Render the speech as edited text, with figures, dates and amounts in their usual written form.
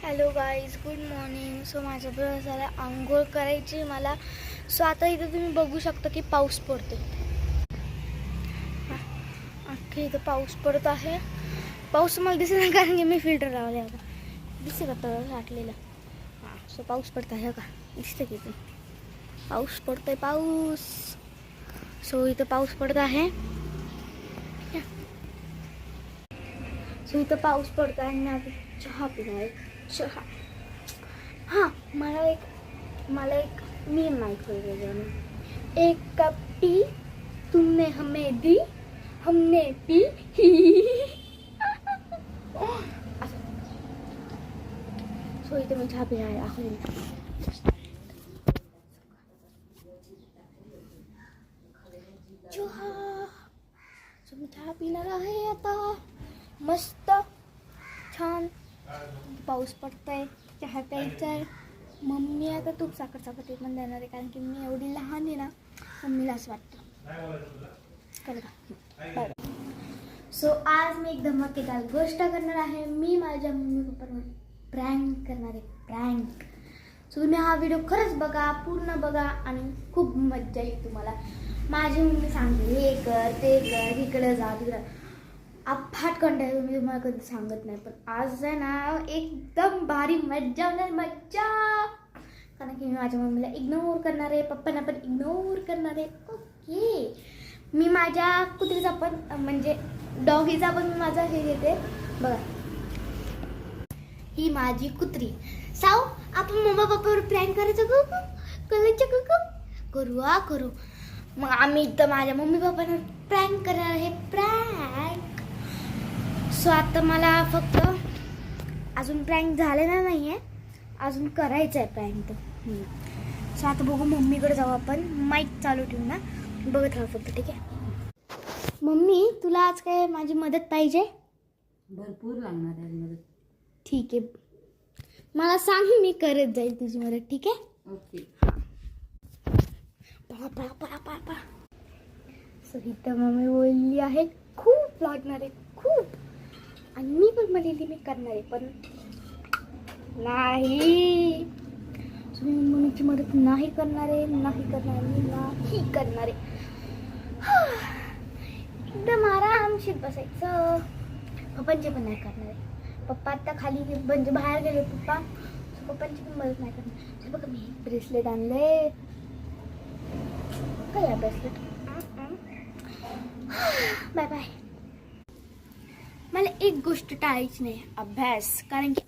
Hello guys, good morning. So माझं बरं झालं आंघोळ करायची मला. सो आता इथं तुम्ही बघू शकता की पाऊस पडतो. अख्खे इथं पाऊस पडत आहे. पाऊस मला दिसत नाही कारण की मी फिल्टर लावले आता. दिसते का तळ साठलेलं? हां, सो पाऊस पडत आहे का? दिसतं की इथून पाऊस पडतोय, पाऊस. सो इथं पाऊस पडत आहे. सो इथं पाऊस पडत आहे आणि मी आता चहा पिणार आहे. चहा. हां, मला एक मी माहीत होईल. एक कप टी तुमने हमें दी, हमने पी. सो इथे मी चहा पिणार आहे. सो मी चहा पिणार आहे आता. मस्त छान पाऊस पडतोय, चहा प्यायचा आहे. मम्मी आता तूप साखर चपाती पण देणार आहे कारण की मी एवढी लहान आहे ना, मम्मीला असं वाटतं. कळलं का? सो आज मी एक धमाकेदार गोष्ट करणार आहे. मी माझ्या मम्मी पप्पांवर प्रँक करणार आहे. प्रँक. सो तुम्ही हा व्हिडिओ खरंच बघा, पूर्ण बघा आणि खूप मज्जा येईल तुम्हाला. माझी मम्मी सांगते हे कर, ते कर, इकडं जा, तिकडं अफाट कंटाळा. मी तुम्हाला कधी सांगत नाही, पण आज आहे ना एकदम भारी मज्जा होणार. मज्जा. कारण की मी माझ्या मम्मीला इग्नोर करणार आहे, पप्पांना पण इग्नोर करणार आहे. ओके. मी माझ्या कुत्रीचा पण म्हणजे डॉगीचा पण माझा हे घेते बघा. ही माझी कुत्री साव. आपण मम्मा पप्पावर प्रँक करायचं करू. मग आम्ही इथं माझ्या मम्मी पप्पांवर प्रँक करणार आहे. प्रँक. सो आता मला फक्त अजून प्रँक झालेला नाही आहे, अजून करायचं आहे प्रँक तर. सो आता बघू, मम्मीकडे जाऊ आपण. माईक चालू ठेवू ना, बघत राहू फक्त. ठीक आहे मम्मी, तुला आज काय माझी मदत पाहिजे? भरपूर लागणार आहे मदत. ठीक आहे, मला सांग, मी करत जाईल तुझी मदत. ठीक आहे. ओके. पळा. सो इथं मम्मी बोलली आहे खूप लागणार आहे, खूप. आणि मी पण म्हणलेली मी करणार आहे, पण नाही. सो मी मम्मीची मदत नाही करणार आहे. एकदम आरामशीर बसायचं. पप्पांची पण नाही करणार आहे. पप्पा आता खाली म्हणजे बाहेर गेले पप्पा. पप्पांची पण मदत नाही करणार. हे बघा, मी ब्रेसलेट आणले. काय आहे ब्रेसलेट? Bye bye. मला एक गोष्ट टाळायची नाही, अभ्यास. कारण की